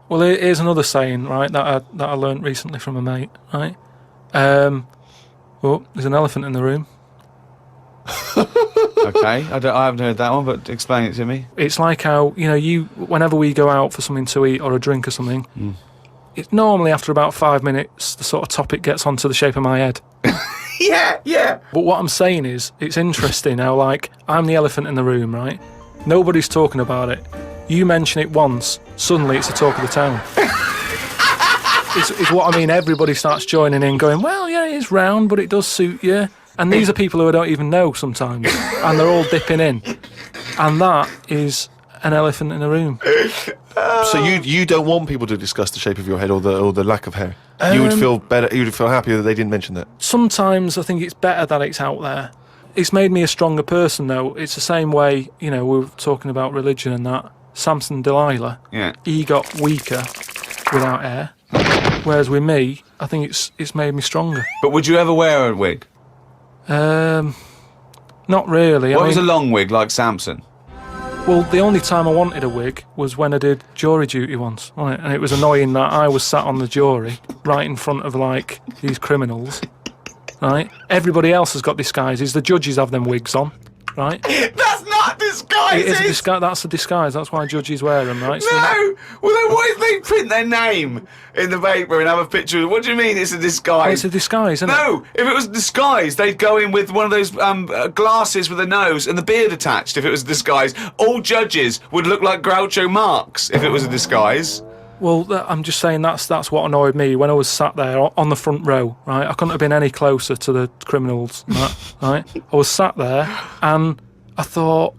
Well, here's another saying, right, that I learnt recently from a mate, right? Oh, there's an elephant in the room. Okay, I haven't heard that one, but explain it to me. It's like how, whenever we go out for something to eat or a drink or something, it's normally after about 5 minutes, the sort of topic gets onto the shape of my head. Yeah. But what I'm saying is, it's interesting how, like, I'm the elephant in the room, right? Nobody's talking about it. You mention it once, suddenly it's the talk of the town. It's what I mean. Everybody starts joining in, going, well, yeah, it is round, but it does suit you. And these are people who I don't even know sometimes, and they're all dipping in. And that is an elephant in a room. So you don't want people to discuss the shape of your head or the lack of hair? You would feel better, you would feel happier that they didn't mention that? Sometimes I think it's better that it's out there. It's made me a stronger person, though. It's the same way, we were talking about religion and that. Samson Delilah, he got weaker without hair. Whereas with me, I think it's made me stronger. But would you ever wear a wig? Not really. What was a long wig like Samson? Well, the only time I wanted a wig was when I did jury duty once, wasn't it? And it was annoying that I was sat on the jury right in front of, like, these criminals, right? Everybody else has got disguises. The judges have them wigs on, right? That's not disguises! That's a disguise. That's why judges wear them, right? No! Well, then what if they print their name in the paper and have a picture? What do you mean it's a disguise? Well, it's a disguise, isn't it? No! If it was a disguise, they'd go in with one of those glasses with a nose and the beard attached if it was a disguise. All judges would look like Groucho Marx if it was a disguise. Well, I'm just saying that's what annoyed me when I was sat there on the front row, right? I couldn't have been any closer to the criminals, right? I was sat there and I thought,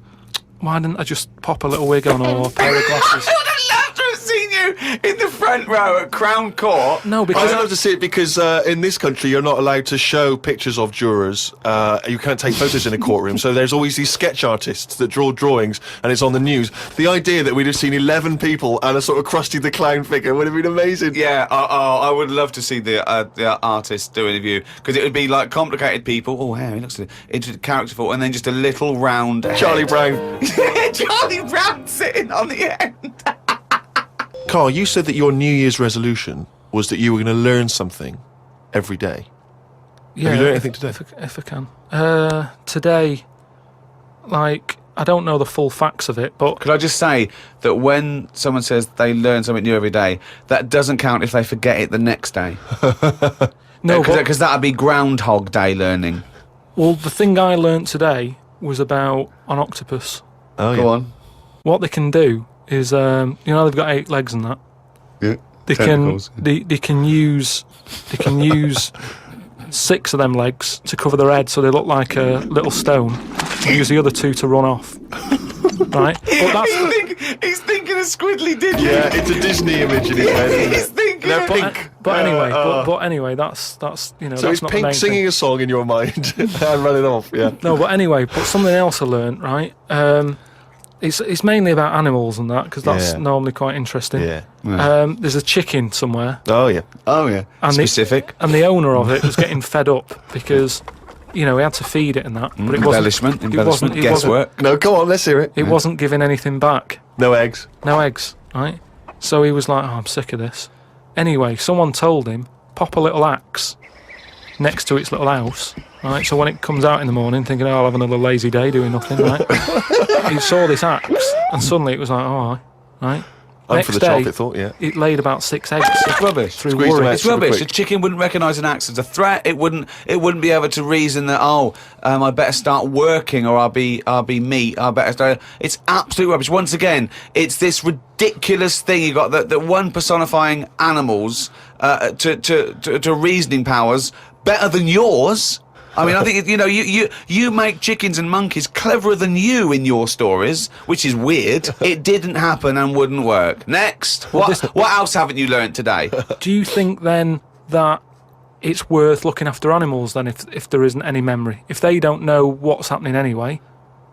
why didn't I just pop a little wig on or a pair of glasses? I would have loved to have seen you in the front row at Crown Court. No, because I'd love to see it because in this country you're not allowed to show pictures of jurors. You can't take photos in a courtroom, so there's always these sketch artists that draw drawings and it's on the news. The idea that we'd have seen 11 people and a sort of Krusty the Clown figure would have been amazing. Yeah, I would love to see the artist do an interview because it would be like complicated people. Oh, hey, he looks into characterful, and then just a little round head. Charlie Brown. Charlie Brown sitting on the end. Carl, you said that your New Year's resolution was that you were going to learn something every day. yeah, Have you learned anything today? If I can. Today, like, I don't know the full facts of it, but Could I just say that when someone says they learn something new every day, that doesn't count if they forget it the next day? no, Because that would be Groundhog Day learning. well, the thing I learnt today was about an octopus. Oh, Go on. What they can do is, they've got 8 legs and that. Yeah. They can use 6 of them legs to cover their head, so they look like a little stone. And use the other 2 to run off. Right? But that's, He's thinking of Squiddly Diddly. Yeah, it's a Disney image in his head, isn't He's it? thinking They're of... pink. but anyway, that's So that's it's not the Pink main singing thing. a song in your mind and running off, yeah. No, but anyway, but something else I learnt, right? It's mainly about animals and that, because that's Yeah. normally quite interesting. Yeah. There's a chicken somewhere, Oh, yeah. Oh, yeah. And Specific. and the owner of it was getting fed up because, he had to feed it and that. But it wasn't. Embellishment. Guesswork. No, come on, let's hear it. It wasn't giving anything back. No eggs. No eggs, right? So he was like, oh, I'm sick of this. Anyway, someone told him, pop a little axe next to its little house, right? So when it comes out in the morning thinking, I'll have another lazy day doing nothing, right? He saw this axe and suddenly it was like, oh, right? I'm for the chocolate thought, yeah. It laid about 6 eggs. It's rubbish. Through Squeeze them worry. out. It's rubbish. quick. A chicken wouldn't recognise an axe as a threat. It wouldn't be able to reason that I better start working or I'll be meat. I better start. It's absolute rubbish. Once again, it's this ridiculous thing you got that one personifying animals to reasoning powers better than yours. I mean, I think you make chickens and monkeys cleverer than you in your stories, which is weird. It didn't happen and wouldn't work. Next, what else haven't you learnt today? Do you think then that it's worth looking after animals then if there isn't any memory? If they don't know what's happening anyway,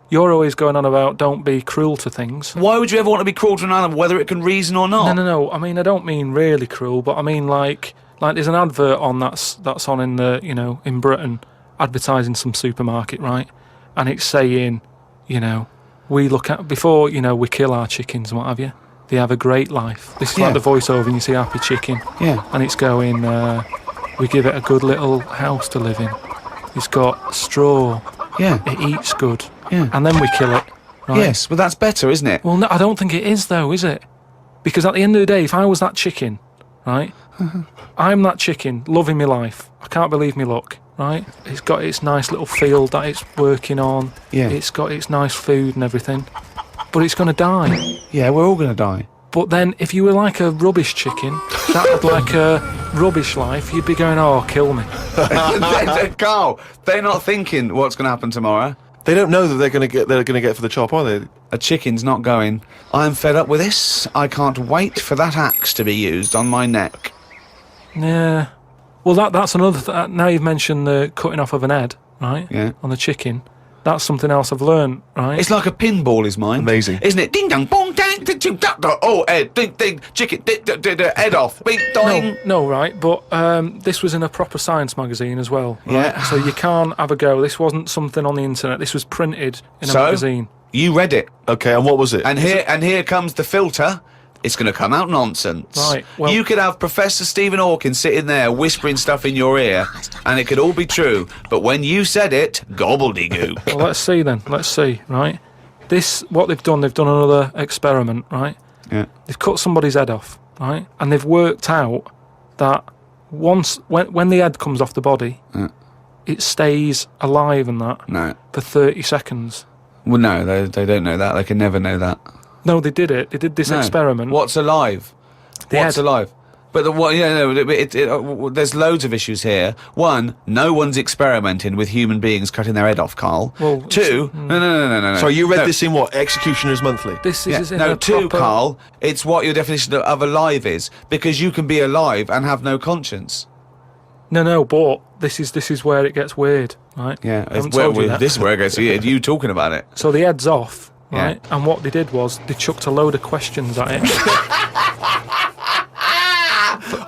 you're always going on about don't be cruel to things. Why would you ever want to be cruel to an animal, whether it can reason or not? No. I mean, I don't mean really cruel, but I mean like there's an advert on that's on in the in Britain, advertising some supermarket, right? And it's saying, we look at before we kill our chickens and what have you. They have a great life. This is Yeah. like the voiceover, and you see Happy Chicken. Yeah. And it's going, we give it a good little house to live in. It's got straw. Yeah. It eats good. Yeah. And then we kill it. Right? Yes, but that's better, isn't it? Well, no, I don't think it is, though, is it? Because at the end of the day, if I was that chicken, right, I'm that chicken, loving my life. I can't believe me luck, right? It's got its nice little field that it's working on. Yeah. It's got its nice food and everything. But it's going to die. Yeah, we're all going to die. But then, if you were like a rubbish chicken, that had like a rubbish life, you'd be going, oh, kill me. Carl, they're not thinking what's going to happen tomorrow. They don't know that they're going to get for the chop, are they? A chicken's not going, I'm fed up with this. I can't wait for that axe to be used on my neck. Yeah. Well, that's another... now you've mentioned the cutting off of an head, right? Yeah. On the chicken. That's something else I've learned, right? It's like a pinball is mine. Amazing. Isn't it? Ding dong, boom, dang, ding, ding, da, da. Oh, head, ding, ding, chicken, head off, bing, doing. No, right, but this was in a proper science magazine as well. Right? Yeah. So you can't have a go. This wasn't something on the internet. This was printed in a magazine. You read it. Okay, and what was it? And here comes the filter. It's going to come out nonsense. Right, well- you could have Professor Stephen Hawking sitting there whispering stuff in your ear, and it could all be true. But when you said it, gobbledygook. Well, let's see then. Let's see, right? What they've done another experiment, right? Yeah. They've cut somebody's head off, right? And they've worked out that when the head comes off the body, it stays alive and that No. for 30 seconds. Well, no, they don't know that. They can never know that. No, they did it. They did this No. experiment. What's alive? The What's head. alive? But there's loads of issues here. One, no one's experimenting with human beings cutting their head off, Carl. Well, two, no. Sorry, you read No. this in what? Executioner's Monthly? This is in No, a two, proper... Carl, it's what your definition of alive is. Because you can be alive and have no conscience. No, but this is where it gets weird, right? Yeah, I haven't told you that. this is where it goes. You talking about it. So the head's off, Yeah. right? And what they did was they chucked a load of questions at it.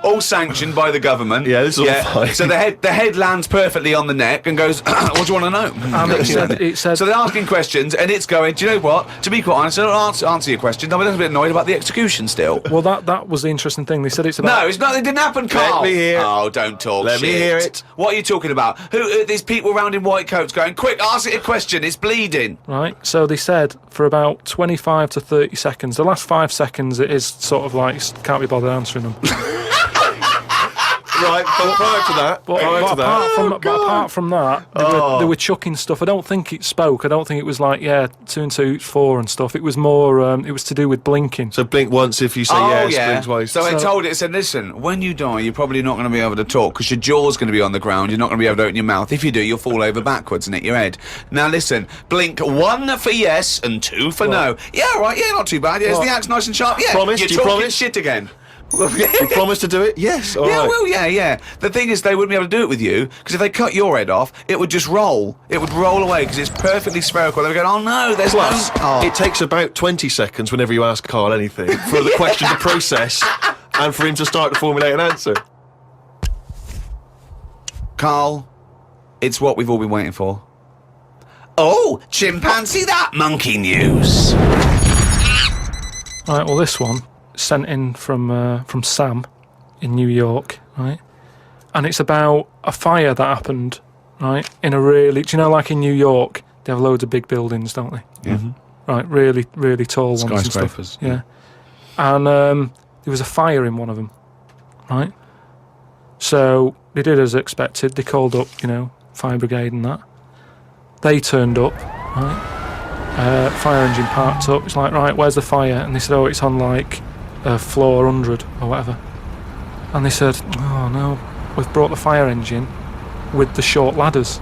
All sanctioned by the government. Yeah, this is all fine. So the head lands perfectly on the neck and goes, what do you want to know? And it said So they're asking questions and it's going, do you know what? To be quite honest, I don't answer your question. I'm a little bit annoyed about the execution still. well, that was the interesting thing. They said it's about... No, it's not. It didn't happen, Carl. me hear. Oh, don't talk Let me shit. hear it. What are you talking about? Who? These people round in white coats going, quick, ask it a question. It's bleeding. Right, so they said for about 25 to 30 seconds. The last 5 seconds, it is sort of like can't be bothered answering them. Right, but prior to that, But apart from that, they were chucking stuff. I don't think it spoke. I don't think it was like 2 and 2 4 and stuff. It was more. It was to do with blinking. so blink once if you say yes, blink twice. So it said, listen, when you die, you're probably not going to be able to talk because your jaw's going to be on the ground. You're not going to be able to open your mouth. If you do, you'll fall over backwards and hit your head. Now listen, blink 1 for yes and 2 for no. Yeah, right. Yeah, not too bad. Yeah, is the axe nice and sharp? Yeah. Promise? You're Do you talking promise? shit again. You promise to do it? Yes. All Yeah, right. well, yeah. The thing is, they wouldn't be able to do it with you because if they cut your head off, it would just roll. It would roll away because it's perfectly spherical. They would go, oh no, there's Plus, no. Oh. it takes about 20 seconds whenever you ask Carl anything for the question to process and for him to start to formulate an answer. Carl, it's what we've all been waiting for. Oh, chimpanzee that monkey news. Right, well, this one sent in from Sam in New York, right? And it's about a fire that happened, right? In a really, do you know, like in New York, they have loads of big buildings, don't they? Yeah. Right, really, really tall ones and Skyscrapers, stuff. Yeah. And there was a fire in one of them, right? So they did as expected. They called up, fire brigade and that. They turned up, right? Fire engine parked up. It's like, right, where's the fire? And they said, oh, it's on like floor 100 or whatever. And they said, oh no, we've brought the fire engine with the short ladders.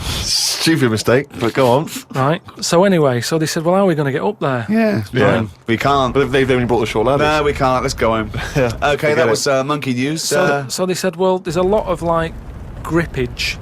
Stupid mistake, but go on. Right. So anyway, so they said, well, how are we going to get up there? Yeah. We can't. But they've only brought the short ladders. No, we can't. Let's go home. Yeah, Okay, forget that it. was monkey news. So they said, well, there's a lot of like grippage.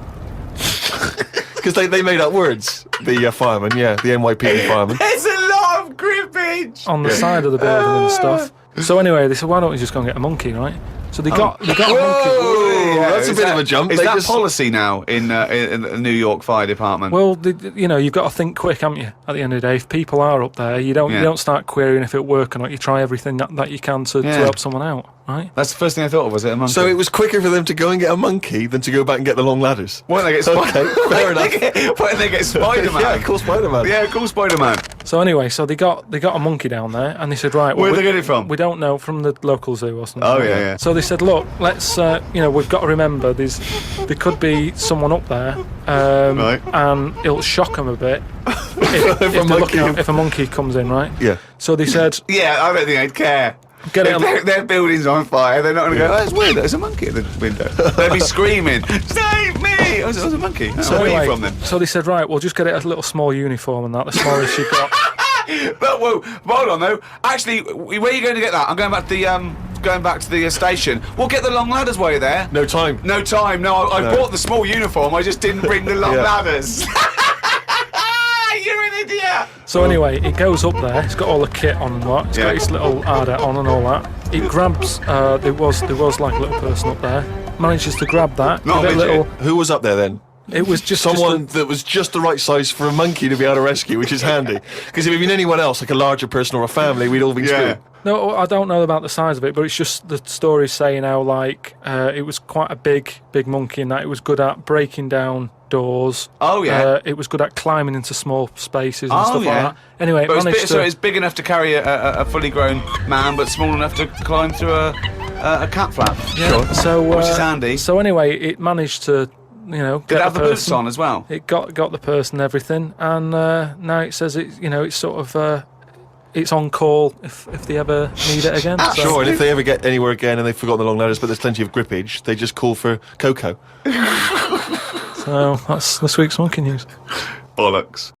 Because they made up words. The firemen, the NYPD firemen. There's a lot of grippage. On the side of the building and stuff. So anyway, they said, why don't we just go and get a monkey, right? So they got a monkey. that's a bit of a jump. Is They that just- policy now in the New York Fire Department? Well, you've got to think quick, haven't you? At the end of the day, if people are up there, you don't start querying if it works or not. You try everything that you can to help someone out, right? That's the first thing I thought of. Was it a monkey? So it was quicker for them to go and get a monkey than to go back and get the long ladders. Why don't they get Fair enough. Why don't they get Spider-Man? Yeah, cool Spider-Man. Yeah, cool Spider-Man. So anyway, so they got a monkey down there, and they said, right, Where'd they get it from? We don't know, from the local zoo or something. Oh, yeah. So they said, look, let's, we've got to remember there could be someone up there, Right. and it'll shock them a bit if a monkey comes in, right? Yeah. So they said, Yeah, I don't think they'd care. Get it If their building's on fire, they're not going to go, oh, that's weird, there's a monkey at the window. They'll be screaming, save me! Oh, there's a monkey. so Where are anyway, you from then? so they said, right, we'll just get it a little small uniform and that, the smallest you got. But, whoa, hold on though. Actually, where are you going to get that? I'm going back to the station. We'll get the long ladders while you're there. No time. No time. No, I bought the small uniform. I just didn't bring the long Yeah. ladders. You're an idiot. So anyway, it goes up there. It's got all the kit on and what. It's got its little Arda on and all that. It grabs. There was like a little person up there. Manages to grab that. Not give a it midget. Who was up there then? It was just Someone that was just the right size for a monkey to be able to rescue, which is handy. Because if it had been anyone else, like a larger person or a family, we'd all been screwed. No, I don't know about the size of it, but it's just the story saying how like it was quite a big monkey, and that it was good at breaking down doors. Oh, yeah. It was good at climbing into small spaces and Oh, stuff yeah. like that. Anyway, But it managed so to. it's big enough to carry a fully grown man, but small enough to climb through a cat flap. Yeah, so Which is handy. So anyway, it managed to, get Did it have the the boots person. on as well? It got the person and everything, and now it says it's sort of it's on call if they ever need it again. So- Sure, and if they ever get anywhere again and they've forgotten the long ladders, but there's plenty of grippage, they just call for Coco. So that's this week's monkey news. Bollocks.